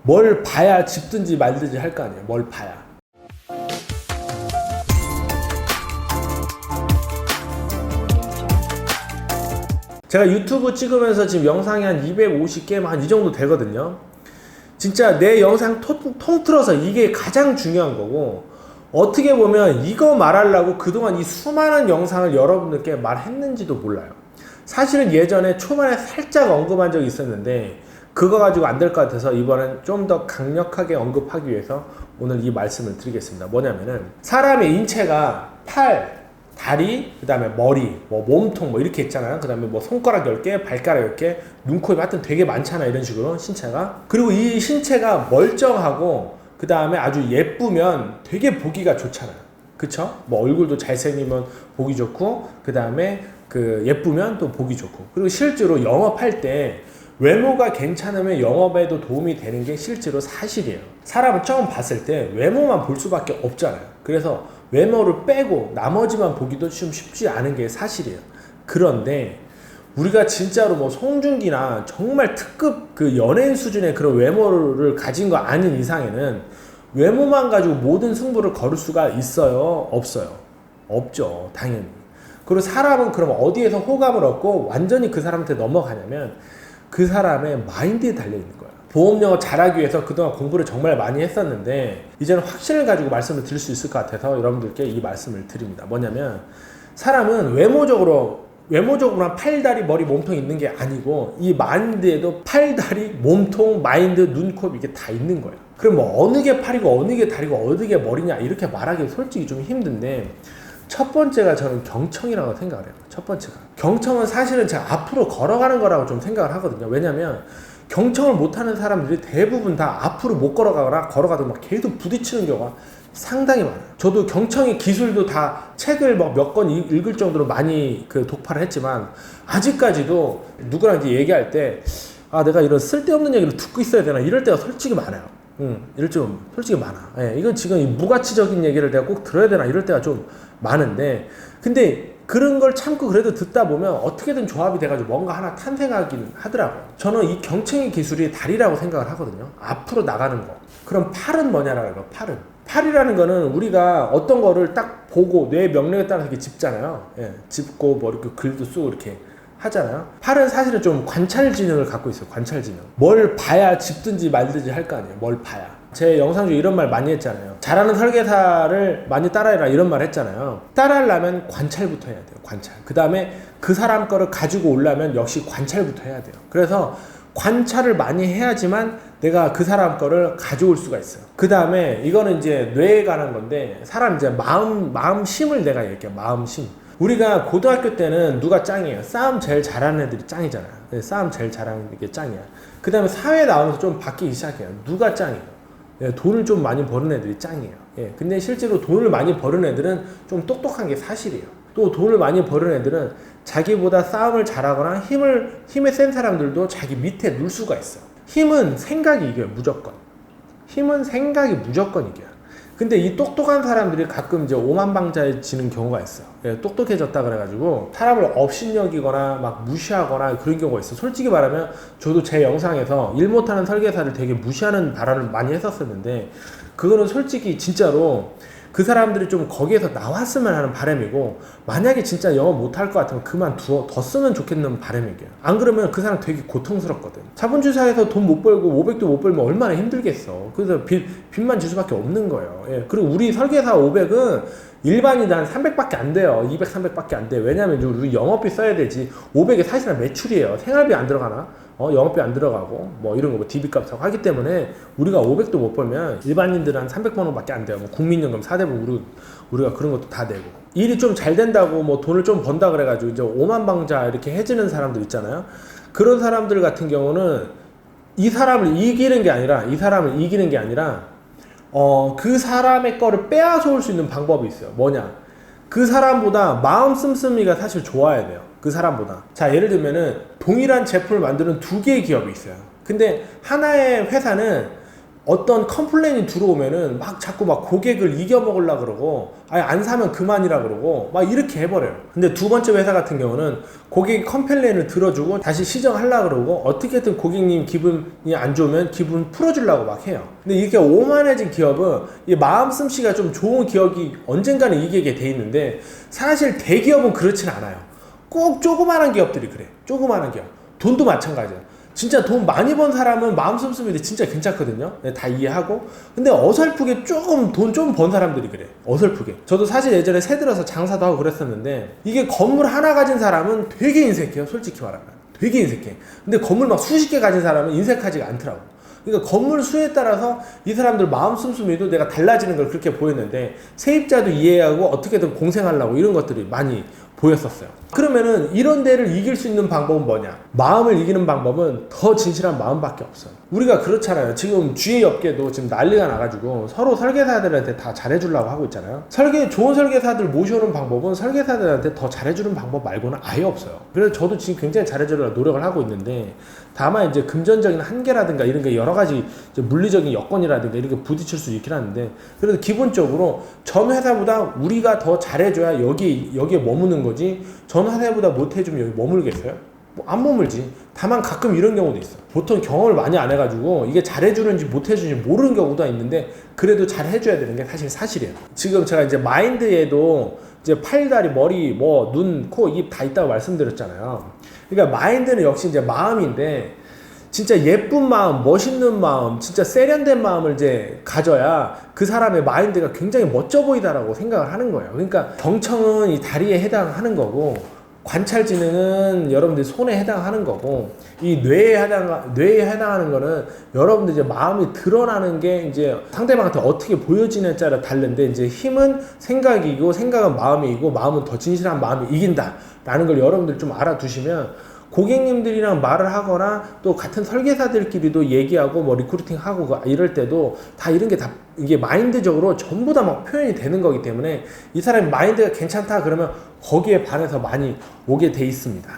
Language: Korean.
뭘 봐야 집든지 말든지 할 거 아니에요. 뭘 봐야. 제가 유튜브 찍으면서 지금 영상이 한 250개 한 이 정도 되거든요. 진짜 내 영상 통틀어서 이게 가장 중요한 거고, 어떻게 보면 이거 말하려고 그동안 이 수많은 영상을 여러분들께 말했는지도 몰라요. 사실은 예전에 초반에 살짝 언급한 적이 있었는데 그거 가지고 안 될 것 같아서 이번엔 좀 더 강력하게 언급하기 위해서 오늘 이 말씀을 드리겠습니다. 뭐냐면은 사람의 인체가 팔, 다리, 그 다음에 머리, 뭐 몸통 뭐 이렇게 있잖아요. 그 다음에 뭐 손가락 10개, 발가락 10개, 눈, 코, 입 하여튼 되게 많잖아. 이런 식으로 신체가. 그리고 이 신체가 멀쩡하고 그 다음에 아주 예쁘면 되게 보기가 좋잖아요. 그쵸? 뭐 얼굴도 잘생기면 보기 좋고 그 다음에 그 예쁘면 또 보기 좋고, 그리고 실제로 영업할 때 외모가 괜찮으면 영업에도 도움이 되는 게 실제로 사실이에요. 사람을 처음 봤을 때 외모만 볼 수밖에 없잖아요. 그래서 외모를 빼고 나머지만 보기도 좀 쉽지 않은 게 사실이에요. 그런데 우리가 진짜로 뭐 송중기나 정말 특급 그 연예인 수준의 그런 외모를 가진 거 아닌 이상에는 외모만 가지고 모든 승부를 걸을 수가 있어요? 없어요? 없죠. 당연히. 그리고 사람은 그럼 어디에서 호감을 얻고 완전히 그 사람한테 넘어가냐면 그 사람의 마인드에 달려있는 거예요. 보험영어 잘하기 위해서 그동안 공부를 정말 많이 했었는데 이제는 확신을 가지고 말씀을 드릴 수 있을 것 같아서 여러분들께 이 말씀을 드립니다. 뭐냐면 사람은 외모적으로만 팔, 다리, 머리, 몸통 있는 게 아니고 이 마인드에도 팔, 다리, 몸통, 마인드, 눈, 코 이게 다 있는 거예요. 그럼 뭐 어느 게 팔이고 어느 게 다리고 어느 게 머리냐 이렇게 말하기 솔직히 좀 힘든데, 첫 번째가 저는 경청이라고 생각을 해요. 첫 번째가. 경청은 사실은 제가 앞으로 걸어가는 거라고 좀 생각을 하거든요. 왜냐면 경청을 못하는 사람들이 대부분 다 앞으로 못 걸어가거나 걸어가도 막 계속 부딪히는 경우가 상당히 많아요. 저도 경청의 기술도 다 책을 몇 권 읽을 정도로 많이 그 독파를 했지만 아직까지도 누구랑 이제 얘기할 때 내가 이런 쓸데없는 얘기를 듣고 있어야 되나 이럴 때가 솔직히 많아요. 이럴 좀 솔직히 많아. 이건 지금 무가치적인 얘기를 내가 꼭 들어야 되나 이럴 때가 좀 많은데, 근데 그런 걸 참고 그래도 듣다 보면 어떻게든 조합이 돼가지고 뭔가 하나 탄생하긴 하더라고요. 저는 이 경청의 기술이 다리라고 생각을 하거든요. 앞으로 나가는 거. 그럼 팔은 뭐냐라는 거. 팔이라는 거는 우리가 어떤 거를 딱 보고 뇌의 명령에 따라서 이렇게 짚잖아요. 짚고 뭐 이렇게 글도 쓰고 이렇게 하잖아요. 팔은 사실은 좀 관찰 지능을 갖고 있어요. 관찰 지능. 뭘 봐야 짚든지 말든지 할 거 아니에요. 뭘 봐야. 제 영상 중에 이런 말 많이 했잖아요. 잘하는 설계사를 많이 따라해라 이런 말 했잖아요. 따라하려면 관찰부터 해야 돼요. 관찰. 그 다음에 그 사람 거를 가지고 오려면 역시 관찰부터 해야 돼요. 그래서 관찰을 많이 해야지만 내가 그 사람 거를 가져올 수가 있어요. 그 다음에 이거는 이제 뇌에 관한 건데, 사람 이제 마음심을 내가 얘기해요. 마음심. 우리가 고등학교 때는 누가 짱이에요? 싸움 제일 잘하는 애들이 짱이잖아요. 싸움 제일 잘하는 게 짱이야. 그 다음에 사회에 나오면서 좀 바뀌기 시작해요. 누가 짱이에요? 돈을 좀 많이 버는 애들이 짱이에요. 근데 실제로 돈을 많이 버는 애들은 좀 똑똑한 게 사실이에요. 또 돈을 많이 버는 애들은 자기보다 싸움을 잘하거나 힘에 센 사람들도 자기 밑에 눌 수가 있어요. 힘은 생각이 이겨요. 무조건. 힘은 생각이 무조건 이겨요. 근데 이 똑똑한 사람들이 가끔 이제 오만방자해지는 경우가 있어요. 똑똑해졌다 그래가지고 사람을 업신여기거나 막 무시하거나 그런 경우가 있어요. 솔직히 말하면 저도 제 영상에서 일 못하는 설계사를 되게 무시하는 발언을 많이 했었었는데, 그거는 솔직히 진짜로 그 사람들이 좀 거기에서 나왔으면 하는 바람이고, 만약에 진짜 영어 못할 것 같으면 그만두어 더 쓰면 좋겠는 바람이에요. 안 그러면 그 사람 되게 고통스럽거든. 자본주의사에서 돈 못 벌고 500도 못 벌면 얼마나 힘들겠어. 그래서 빚만 질 수밖에 없는 거예요. 그리고 우리 설계사 500은 일반인이 한 300밖에 안 돼요. 200, 300밖에 안 돼. 왜냐면 우리 영업비 써야 되지. 500이 사실은 매출이에요. 생활비 안 들어가나? 영업비 안 들어가고 뭐 이런 거 뭐 DB 값 하고 하기 때문에 우리가 500도 못 벌면 일반인들은 한 300만 원밖에 안 돼요. 뭐 국민연금 4대분 우리가 그런 것도 다 내고, 일이 좀 잘 된다고 뭐 돈을 좀 번다 그래가지고 이제 오만방자 이렇게 해지는 사람들 있잖아요. 그런 사람들 같은 경우는 이 사람을 이기는 게 아니라 그 사람의 거를 빼앗아 올 수 있는 방법이 있어요. 뭐냐? 그 사람보다 마음 씀씀이가 사실 좋아야 돼요. 그 사람보다. 자, 예를 들면은 동일한 제품을 만드는 두 개의 기업이 있어요. 근데 하나의 회사는 어떤 컴플레인이 들어오면은 막 자꾸 막 고객을 이겨먹으려고 그러고 아예 안 사면 그만이라 그러고 막 이렇게 해버려요. 근데 두 번째 회사 같은 경우는 고객이 컴플레인을 들어주고 다시 시정하려고 그러고 어떻게든 고객님 기분이 안 좋으면 기분 풀어주려고 막 해요. 근데 이렇게 오만해진 기업은 이 마음 씀씨가 좀 좋은 기업이 언젠가는 이기게 돼 있는데 사실 대기업은 그렇진 않아요. 꼭 조그마한 기업들이 그래. 조그마한 기업. 돈도 마찬가지야. 진짜 돈 많이 번 사람은 마음 씀씀이데 진짜 괜찮거든요. 네, 다 이해하고. 근데 어설프게 조금 돈 좀 번 사람들이 그래. 어설프게. 저도 사실 예전에 새 들어서 장사도 하고 그랬었는데 이게 건물 하나 가진 사람은 되게 인색해요. 솔직히 말하면. 되게 인색해. 근데 건물 막 수십 개 가진 사람은 인색하지가 않더라고. 그러니까 건물 수에 따라서 이 사람들 마음 씀씀이도 내가 달라지는 걸 그렇게 보였는데 세입자도 이해하고 어떻게든 공생하려고 이런 것들이 많이 보였었어요. 그러면은 이런 데를 이길 수 있는 방법은 뭐냐? 마음을 이기는 방법은 더 진실한 마음밖에 없어요. 우리가 그렇잖아요. 지금 GA 업계도 지금 난리가 나가지고 서로 설계사들한테 다 잘해주려고 하고 있잖아요. 좋은 설계사들 모셔오는 방법은 설계사들한테 더 잘해주는 방법 말고는 아예 없어요. 그래서 저도 지금 굉장히 잘해주려고 노력을 하고 있는데 다만 이제 금전적인 한계라든가 이런 게 여러 가지 이제 물리적인 여건이라든가 이렇게 부딪힐 수 있긴 한데 그래도 기본적으로 전 회사보다 우리가 더 잘해줘야 여기에 머무는 거지 전 회사보다 못해주면 여기 머물겠어요? 뭐 안 머물지. 다만 가끔 이런 경우도 있어. 보통 경험을 많이 안 해가지고 이게 잘해주는지 못해주는지 모르는 경우도 있는데 그래도 잘해줘야 되는 게 사실 사실이에요. 지금 제가 이제 마인드에도 이제 팔, 다리, 머리, 뭐, 눈, 코, 입 다 있다고 말씀드렸잖아요. 그러니까 마인드는 역시 이제 마음인데 진짜 예쁜 마음, 멋있는 마음, 진짜 세련된 마음을 이제 가져야 그 사람의 마인드가 굉장히 멋져 보이다라고 생각을 하는 거예요. 그러니까 경청은 이 다리에 해당하는 거고 관찰지능은 여러분들 손에 해당하는 거고 이 뇌에 해당하는 거는 여러분들 이제 마음이 드러나는 게 이제 상대방한테 어떻게 보여지느냐에 따라 다른데 이제 힘은 생각이고 생각은 마음이고 마음은 더 진실한 마음이 이긴다라는 걸 여러분들 좀 알아두시면 고객님들이랑 말을 하거나 또 같은 설계사들끼리도 얘기하고 뭐 리크루팅하고 이럴 때도 다 이런 게 다 이게 마인드적으로 전부 다 막 표현이 되는 거기 때문에 이 사람이 마인드가 괜찮다 그러면 거기에 반해서 많이 오게 돼 있습니다.